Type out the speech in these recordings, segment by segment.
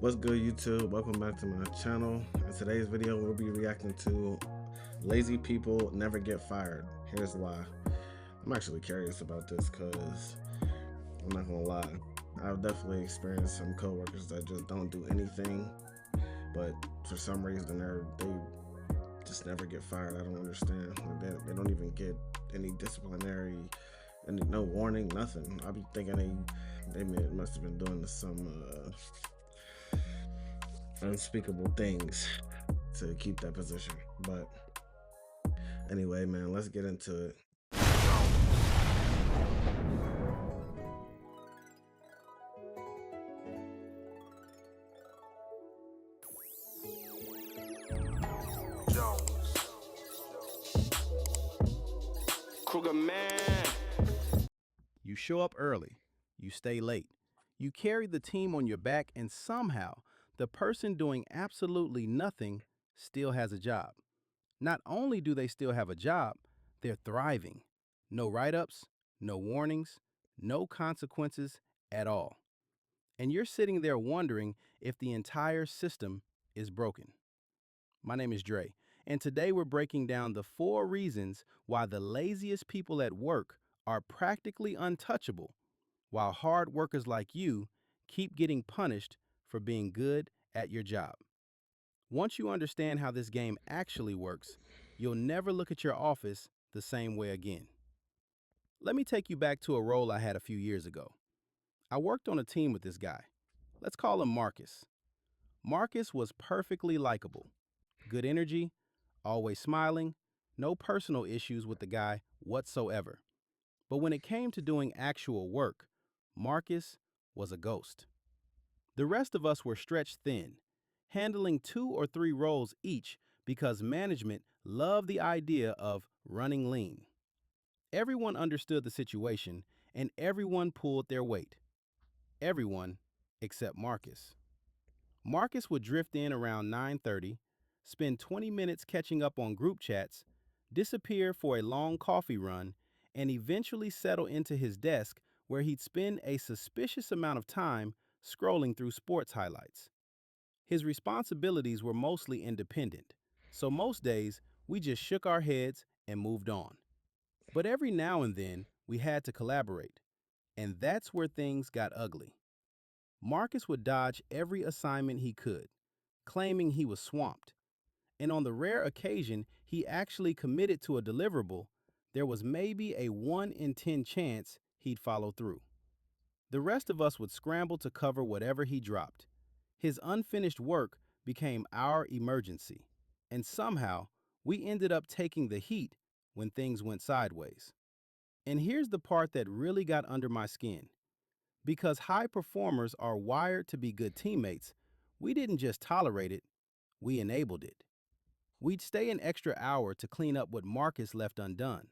What's good, YouTube? Welcome back to my channel. In today's video, we'll be reacting to lazy people never get fired. Here's why. I'm actually curious about this because I'm not gonna lie. I've definitely experienced some coworkers that just don't do anything, but for some reason they just never get fired. I don't understand. Like they don't even get any disciplinary, any no warning, nothing. I be thinking they must have been doing some unspeakable things to keep that position. But anyway, man, let's get into it. Kruger man. You show up early, you stay late, you carry the team on your back, and somehow the person doing absolutely nothing still has a job. Not only do they still have a job, they're thriving. No write-ups, no warnings, no consequences at all. And you're sitting there wondering if the entire system is broken. My name is Dre, and today we're breaking down the 4 reasons why the laziest people at work are practically untouchable, while hard workers like you keep getting punished for being good at your job. Once you understand how this game actually works, you'll never look at your office the same way again. Let me take you back to a role I had a few years ago. I worked on a team with this guy. Let's call him Marcus. Marcus was perfectly likable. Good energy, always smiling, no personal issues with the guy whatsoever. But when it came to doing actual work, Marcus was a ghost. The rest of us were stretched thin, handling 2 or 3 roles each because management loved the idea of running lean. Everyone understood the situation and everyone pulled their weight. Everyone except Marcus. Marcus would drift in around 9:30, spend 20 minutes catching up on group chats, disappear for a long coffee run, and eventually settle into his desk where he'd spend a suspicious amount of time scrolling through sports highlights. His responsibilities were mostly independent, so most days we just shook our heads and moved on. But every now and then we had to collaborate, and that's where things got ugly. Marcus would dodge every assignment he could, claiming he was swamped. And on the rare occasion he actually committed to a deliverable, there was maybe a 1 in 10 chance he'd follow through. The rest of us would scramble to cover whatever he dropped. His unfinished work became our emergency, and somehow we ended up taking the heat when things went sideways. And here's the part that really got under my skin. Because high performers are wired to be good teammates, we didn't just tolerate it, we enabled it. We'd stay an extra hour to clean up what Marcus left undone.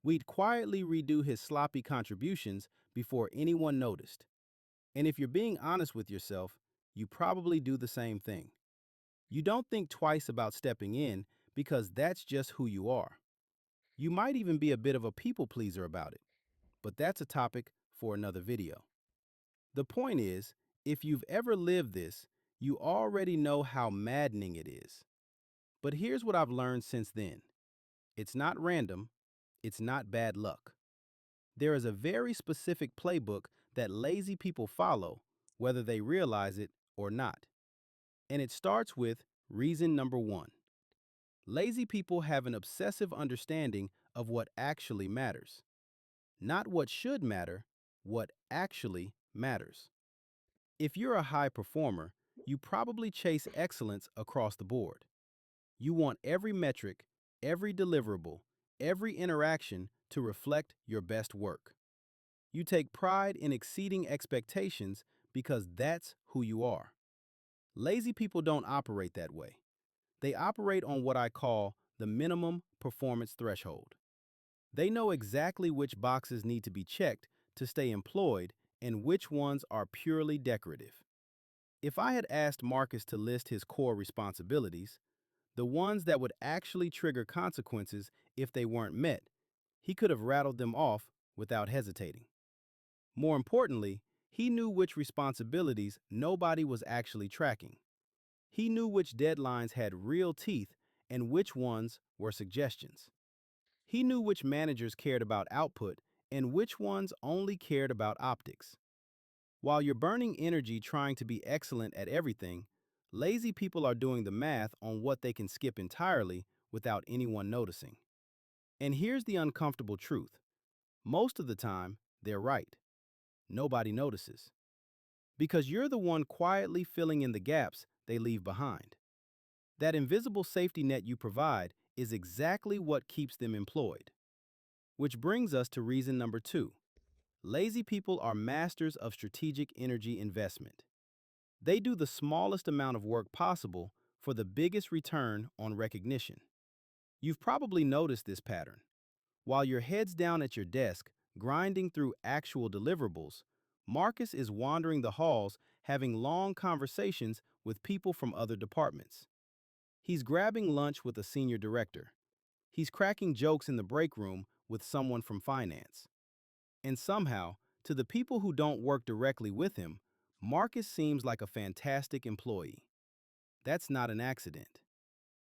We'd quietly redo his sloppy contributions before anyone noticed. And if you're being honest with yourself, you probably do the same thing. You don't think twice about stepping in because that's just who you are. You might even be a bit of a people pleaser about it, but that's a topic for another video. The point is, if you've ever lived this, you already know how maddening it is. But here's what I've learned since then. It's not random, it's not bad luck. There is a very specific playbook that lazy people follow, whether they realize it or not. And it starts with reason number 1. Lazy people have an obsessive understanding of what actually matters. Not what should matter, what actually matters. If you're a high performer, you probably chase excellence across the board. You want every metric, every deliverable, every interaction to reflect your best work. You take pride in exceeding expectations because that's who you are. Lazy people don't operate that way. They operate on what I call the minimum performance threshold. They know exactly which boxes need to be checked to stay employed and which ones are purely decorative. If I had asked Marcus to list his core responsibilities, the ones that would actually trigger consequences if they weren't met, he could have rattled them off without hesitating. More importantly, He knew which responsibilities nobody was actually tracking. He knew which deadlines had real teeth and which ones were suggestions. He knew which managers cared about output and which ones only cared about optics. While you're burning energy trying to be excellent at everything, lazy people are doing the math on what they can skip entirely without anyone noticing. And here's the uncomfortable truth. Most of the time, they're right. Nobody notices. Because you're the one quietly filling in the gaps they leave behind. That invisible safety net you provide is exactly what keeps them employed. Which brings us to reason number two. Lazy people are masters of strategic energy investment. They do the smallest amount of work possible for the biggest return on recognition. You've probably noticed this pattern. While your head's down at your desk, grinding through actual deliverables, Marcus is wandering the halls having long conversations with people from other departments. He's grabbing lunch with a senior director. He's cracking jokes in the break room with someone from finance. And somehow, to the people who don't work directly with him, Marcus seems like a fantastic employee. That's not an accident.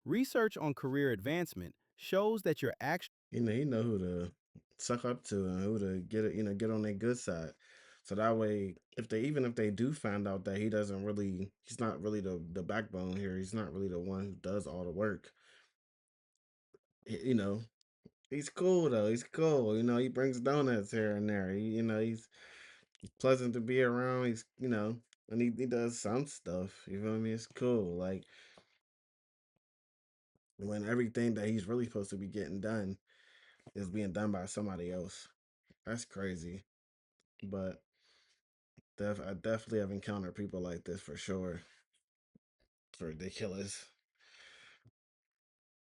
Research on career advancement shows that you're actually He know who to suck up to and who to get it, get on their good side. So that way, if they do find out that he's not really the backbone here. He's not really the one who does all the work. You know, he's cool though. He's cool. He brings donuts here and there. He's pleasant to be around. And he does some stuff. You feel me? It's cool. Like when everything that he's really supposed to be getting done is being done by somebody else. That's crazy. But I definitely have encountered people like this for sure. It's ridiculous.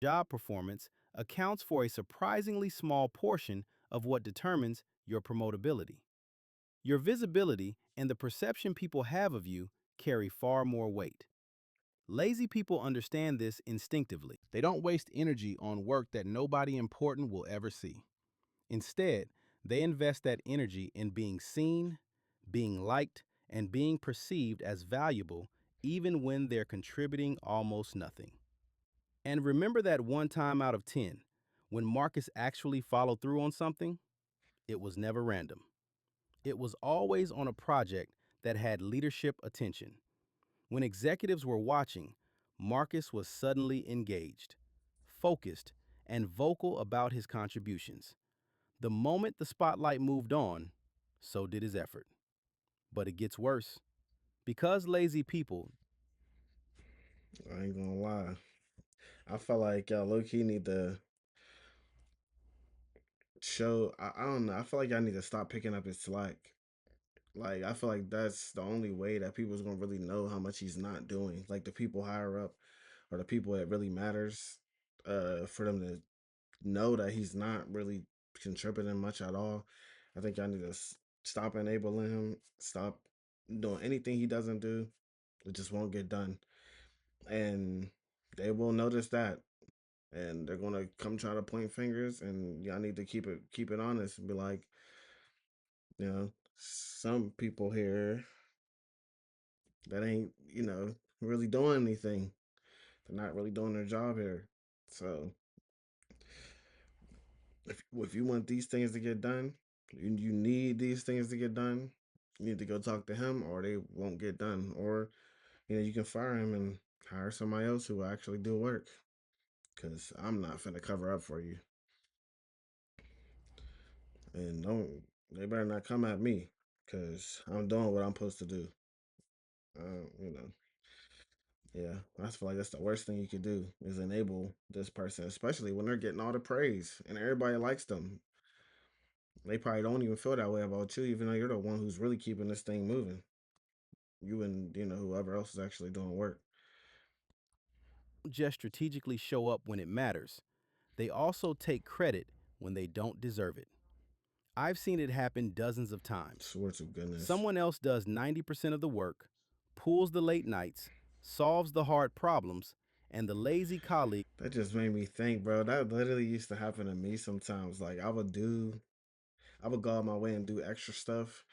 job performance accounts for a surprisingly small portion of what determines your promotability. Your visibility and the perception people have of you carry far more weight. Lazy people understand this instinctively. They don't waste energy on work that nobody important will ever see. Instead, they invest that energy in being seen, being liked, and being perceived as valuable even when they're contributing almost nothing. And remember that one time out of 10, when Marcus actually followed through on something? It was never random. It was always on a project that had leadership attention. When executives were watching, Marcus was suddenly engaged, focused, and vocal about his contributions. The moment the spotlight moved on, so did his effort. But it gets worse. Because lazy people, I ain't gonna lie. I feel like y'all low key need to show. I don't know. I feel like y'all need to stop picking up his slack. Like I feel like that's the only way that people's gonna really know how much he's not doing. Like the people higher up or the people that really matters, for them to know that he's not really contributing much at all. I think y'all need to stop enabling him. Stop doing anything he doesn't do. It just won't get done, and they will notice that, and they're gonna come try to point fingers. And y'all need to keep it honest and be like, some people here that ain't really doing anything. They're not really doing their job here. So if you want these things to get done, you need these things to get done. You need to go talk to him, or they won't get done. Or you can fire him and hire somebody else who will actually do work. Cause I'm not finna cover up for you, and don't they better not come at me, cause I'm doing what I'm supposed to do. Uh, you know, yeah, I feel like that's the worst thing you could do is enable this person, especially when they're getting all the praise and everybody likes them. They probably don't even feel that way about you, even though you're the one who's really keeping this thing moving. You and whoever else is actually doing work. just strategically show up when it matters. They also take credit when they don't deserve it. I've seen it happen dozens of times. Swear to goodness. Someone else does 90% of the work, pulls the late nights, solves the hard problems, and the lazy colleague That just made me think, bro. That literally used to happen to me sometimes. Like I would go out my way and do extra stuff,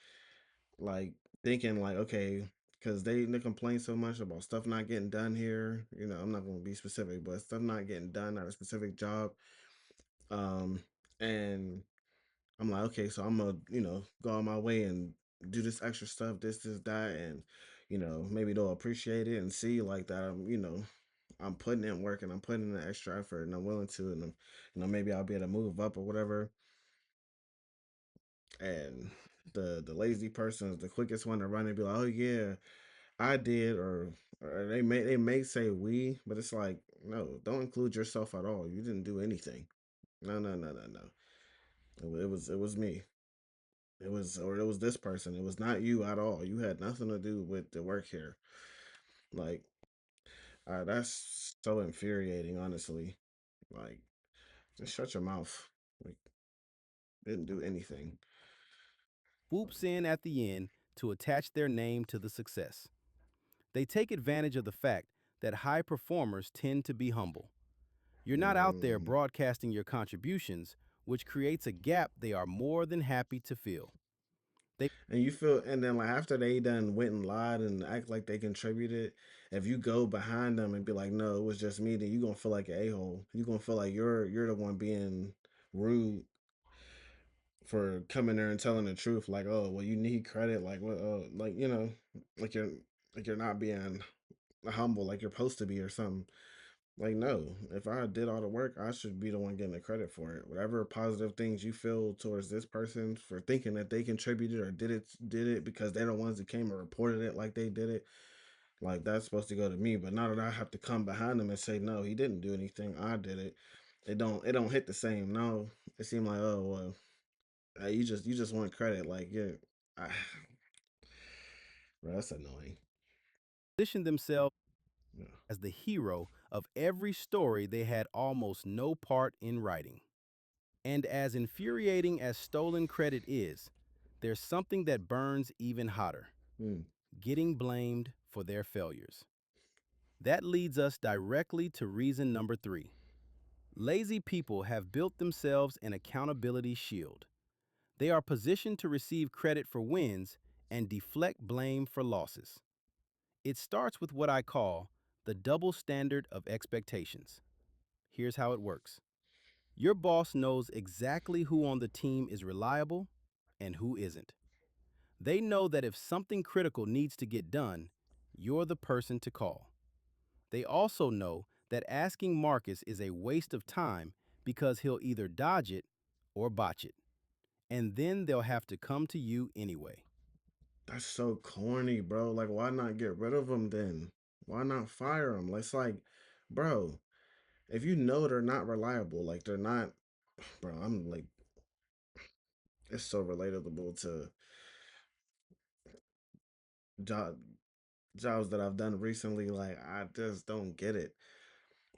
like thinking like, okay, because they complain so much about stuff not getting done here. You know, I'm not going to be specific, but stuff not getting done at a specific job. Um, and I'm like, okay, so I'm gonna, go on my way and do this extra stuff, this, that, and maybe they'll appreciate it and see like that. I'm putting in work and I'm putting in the extra effort and I'm willing to, and maybe I'll be able to move up or whatever. And the lazy person is the quickest one to run and be like, oh yeah, I did, or they may say we, but it's like, no, don't include yourself at all. You didn't do anything. No, no, no, no, no. It was me. It was this person. It was not you at all. You had nothing to do with the work here. Like, that's so infuriating, honestly. Like, just shut your mouth. Like, didn't do anything. Swoops in at the end to attach their name to the success. They take advantage of the fact that high performers tend to be humble. You're not out there Mm. broadcasting your contributions, which creates a gap they are more than happy to fill. They And you feel, and then like after they done went and lied and act like they contributed, if you go behind them and be like, no, it was just me, then you gonna feel like an a hole. You gonna feel like you're the one being rude for coming there and telling the truth. Like, oh, well, you need credit. Like, what? Like like you're not being humble like you're supposed to be or something. Like, no, if I did all the work, I should be the one getting the credit for it. Whatever positive things you feel towards this person for thinking that they contributed or did it because they're the ones that came and reported it like they did it, like that's supposed to go to me. But now that I have to come behind them and say, no, he didn't do anything, I did it. It don't hit the same. No, it seemed like, oh well, you just want credit. Like, yeah, I, bro, that's annoying. position themselves Yeah. as the hero of every story they had almost no part in writing. And as infuriating as stolen credit is, there's something that burns even hotter: Hmm. getting blamed for their failures. That leads us directly to reason number three. Lazy people have built themselves an accountability shield. They are positioned to receive credit for wins and deflect blame for losses. It starts with what I call the double standard of expectations. Here's how it works: your boss knows exactly who on the team is reliable and who isn't. They know that if something critical needs to get done, you're the person to call. They also know that asking Marcus is a waste of time because he'll either dodge it or botch it, and then they'll have to come to you anyway. That's so corny, bro. Like, why not get rid of them then? Why not fire them? It's like, bro, if you know they're not reliable, like they're not, bro. I'm like, it's so relatable to job jobs that I've done recently. Like, I just don't get it.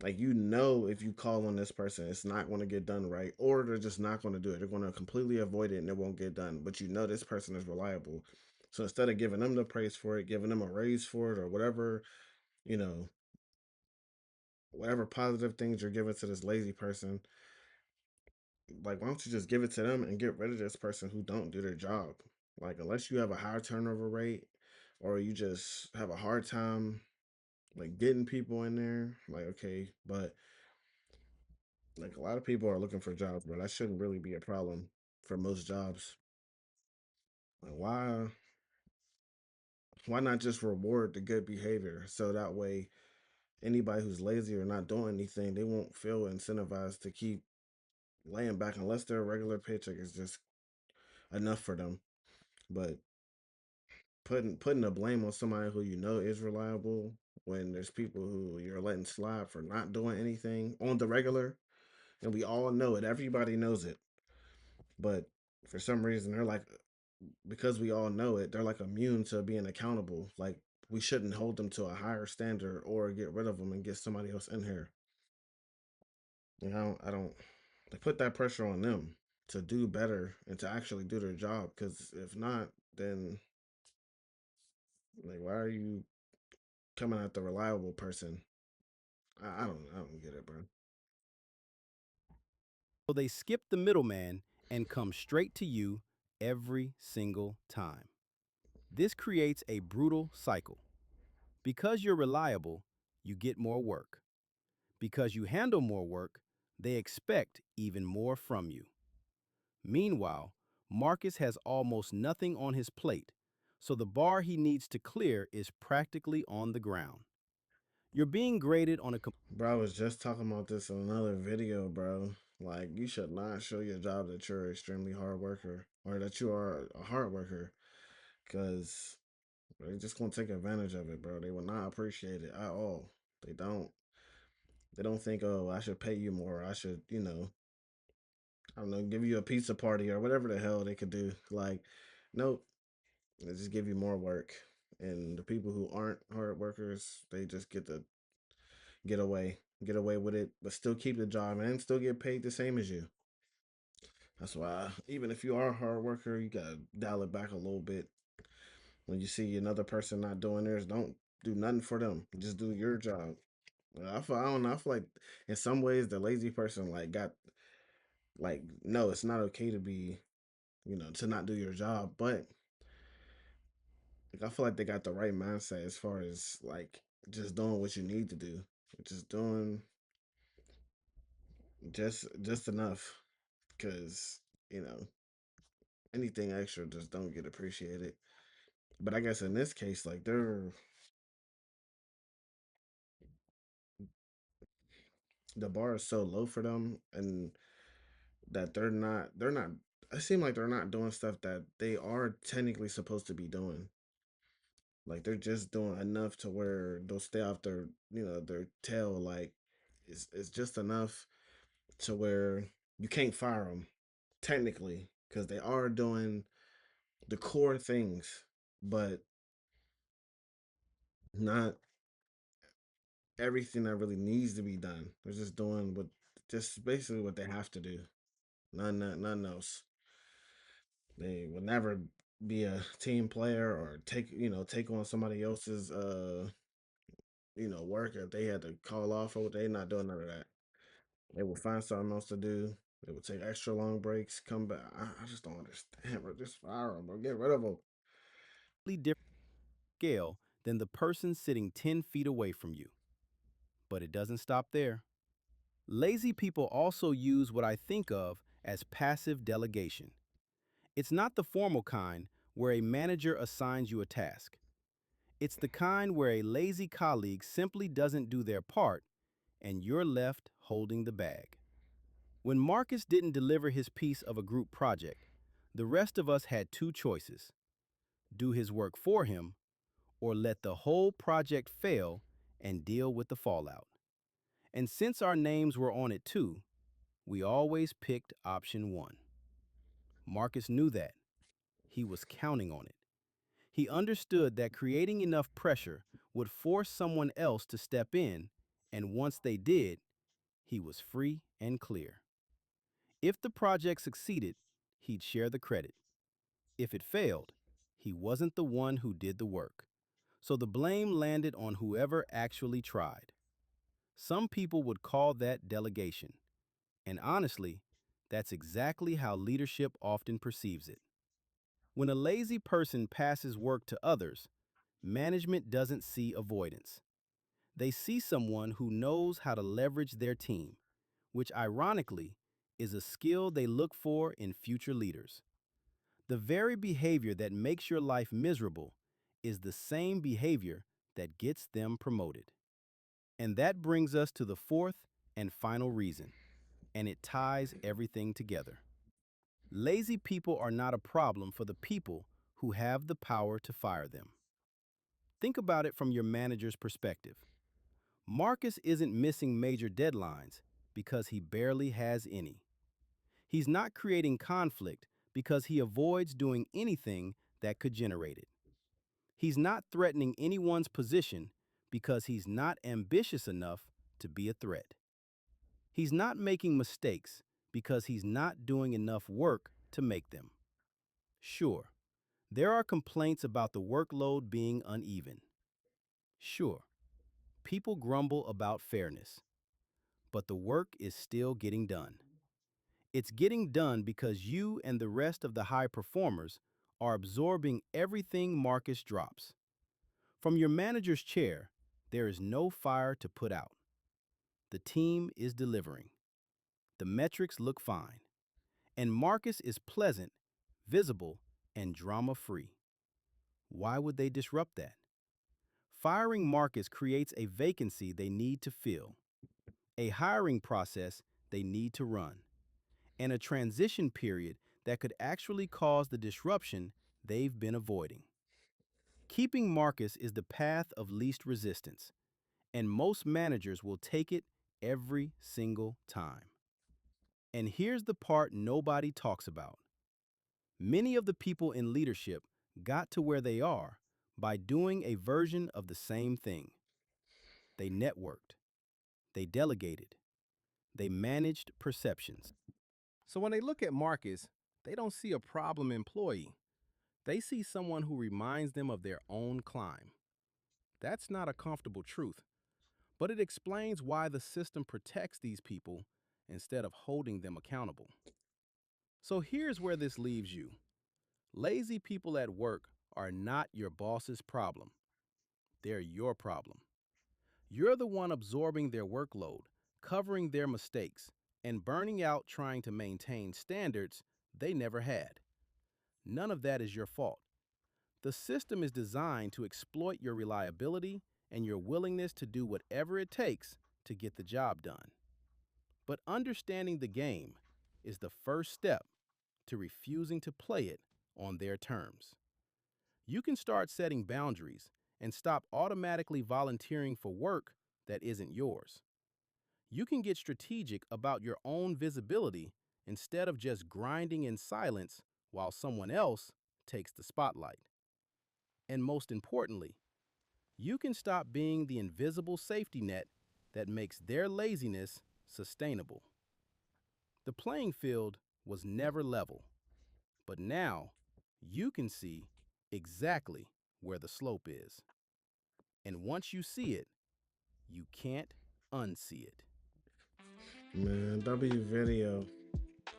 Like, if you call on this person, it's not going to get done right, or they're just not going to do it. They're going to completely avoid it and it won't get done. But this person is reliable. So instead of giving them the praise for it, giving them a raise for it, or whatever, you know, whatever positive things you're giving to this lazy person, like why don't you just give it to them and get rid of this person who don't do their job? Like unless you have a high turnover rate or you just have a hard time like getting people in there, like okay, but like a lot of people are looking for jobs, but that shouldn't really be a problem for most jobs. Like why not just reward the good behavior so that way anybody who's lazy or not doing anything, they won't feel incentivized to keep laying back unless their regular paycheck is just enough for them. But putting the blame on somebody who is reliable when there's people who you're letting slide for not doing anything on the regular, and we all know it. Everybody knows it, but for some reason they're like, because we all know it, they're like immune to being accountable. Like we shouldn't hold them to a higher standard or get rid of them and get somebody else in here. I don't. They put that pressure on them to do better and to actually do their job. Because if not, then like, why are you coming at the reliable person? I don't get it, bro. So they skip the middleman and come straight to you every single time. This creates a brutal cycle. Because you're reliable, you get more work. Because you handle more work, they expect even more from you. Meanwhile, Marcus has almost nothing on his plate, so the bar he needs to clear is practically on the ground. You're being graded on a Bro, I was just talking about this in another video, bro. Like, you should not show your job that you're an extremely hard worker or that you are a hard worker because they're just gonna take advantage of it, bro. They will not appreciate it at all. They don't. They don't think, oh, I should pay you more. I should, I don't know, give you a pizza party or whatever the hell they could do. Like, nope. They just give you more work. And the people who aren't hard workers, they just get away with it, but still keep the job and still get paid the same as you. That's why, even if you are a hard worker, you gotta dial it back a little bit. When you see another person not doing theirs, don't do nothing for them. Just do your job. I don't know. I feel like in some ways the lazy person like got like no, it's not okay to be to not do your job, but like, I feel like they got the right mindset as far as like just doing what you need to do, just doing just enough, because you know anything extra just don't get appreciated. But I guess in this case, like the bar is so low for them, and that they're not. It seem like they're not doing stuff that they are technically supposed to be doing. Like they're just doing enough to where they'll stay off their tail. Like it's just enough to where you can't fire them technically because they are doing the core things, but not everything that really needs to be done. They're just doing what just basically what they have to do. None else. They would never be a team player or take on somebody else's work if they had to call off or they not doing none of that. They will find something else to do. They will take extra long breaks, come back. I just don't understand, bro. Just fire them, bro. Get rid of them. different scale than the person sitting 10 feet away from you. But it doesn't stop there. Lazy people also use what I think of as passive delegation. It's not the formal kind where a manager assigns you a task. It's the kind where a lazy colleague simply doesn't do their part and you're left holding the bag. When Marcus didn't deliver his piece of a group project, the rest of us had two choices: do his work for him or let the whole project fail and deal with the fallout. And since our names were on it too, we always picked option one. Marcus knew that. He was counting on it. He understood that creating enough pressure would force someone else to step in, and once they did, he was free and clear. If the project succeeded, he'd share the credit. If it failed, he wasn't the one who did the work. So the blame landed on whoever actually tried. Some people would call that delegation. And honestly, that's exactly how leadership often perceives it. When a lazy person passes work to others, management doesn't see avoidance. They see someone who knows how to leverage their team, which ironically is a skill they look for in future leaders. The very behavior that makes your life miserable is the same behavior that gets them promoted. And that brings us to the fourth and final reason, and it ties everything together. Lazy people are not a problem for the people who have the power to fire them. Think about it from your manager's perspective. Marcus isn't missing major deadlines because he barely has any. He's not creating conflict because he avoids doing anything that could generate it. He's not threatening anyone's position because he's not ambitious enough to be a threat. He's not making mistakes because he's not doing enough work to make them. Sure, there are complaints about the workload being uneven. Sure, people grumble about fairness, but the work is still getting done. It's getting done because you and the rest of the high performers are absorbing everything Marcus drops. From your manager's chair, there is no fire to put out. The team is delivering. The metrics look fine. And Marcus is pleasant, visible, and drama-free. Why would they disrupt that? Firing Marcus creates a vacancy they need to fill, a hiring process they need to run, and a transition period that could actually cause the disruption they've been avoiding. Keeping Marcus is the path of least resistance, and most managers will take it every single time. And here's the part nobody talks about. Many of the people in leadership got to where they are by doing a version of the same thing. They networked, they delegated, they managed perceptions. So when they look at Marcus, they don't see a problem employee. They see someone who reminds them of their own climb. That's not a comfortable truth, but it explains why the system protects these people instead of holding them accountable. So here's where this leaves you. Lazy people at work are not your boss's problem. They're your problem. You're the one absorbing their workload, covering their mistakes, and burning out trying to maintain standards they never had. None of that is your fault. The system is designed to exploit your reliability and your willingness to do whatever it takes to get the job done. But understanding the game is the first step to refusing to play it on their terms. You can start setting boundaries and stop automatically volunteering for work that isn't yours. You can get strategic about your own visibility instead of just grinding in silence while someone else takes the spotlight. And most importantly, you can stop being the invisible safety net that makes their laziness sustainable. The playing field was never level, but now you can see exactly where the slope is. And once you see it, you can't unsee it. Man, W video.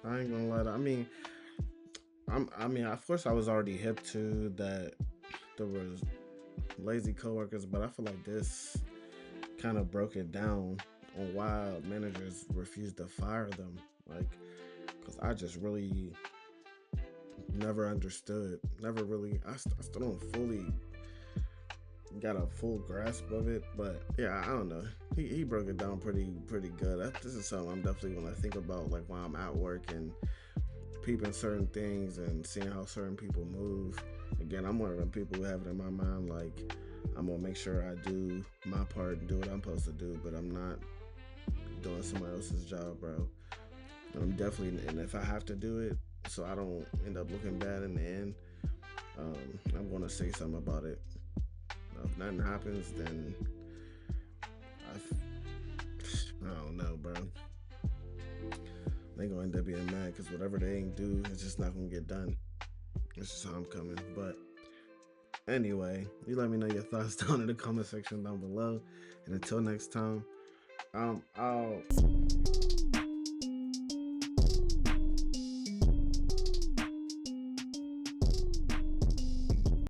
I ain't gonna lie. I mean, of course, I was already hip to that there was lazy coworkers, but I feel like this kind of broke it down on why managers refuse to fire them. Like, because I just really never understood, never really, I still don't fully got a full grasp of it, but yeah, I don't know. He broke it down pretty good. This is something I'm definitely gonna think about, like while I'm at work and peeping certain things and seeing how certain people move. Again, I'm one of them people who have it in my mind, like I'm gonna make sure I do my part and do what I'm supposed to do, but I'm not doing somebody else's job, bro. And I'm definitely, and if I have to do it, so I don't end up looking bad in the end, I'm gonna say something about it. If nothing happens, then I don't know, bro. They gonna end up being mad because whatever they ain't do, it's just not gonna get done. That's just how I'm coming. But anyway, you let me know your thoughts down in the comment section down below. And until next time, I'll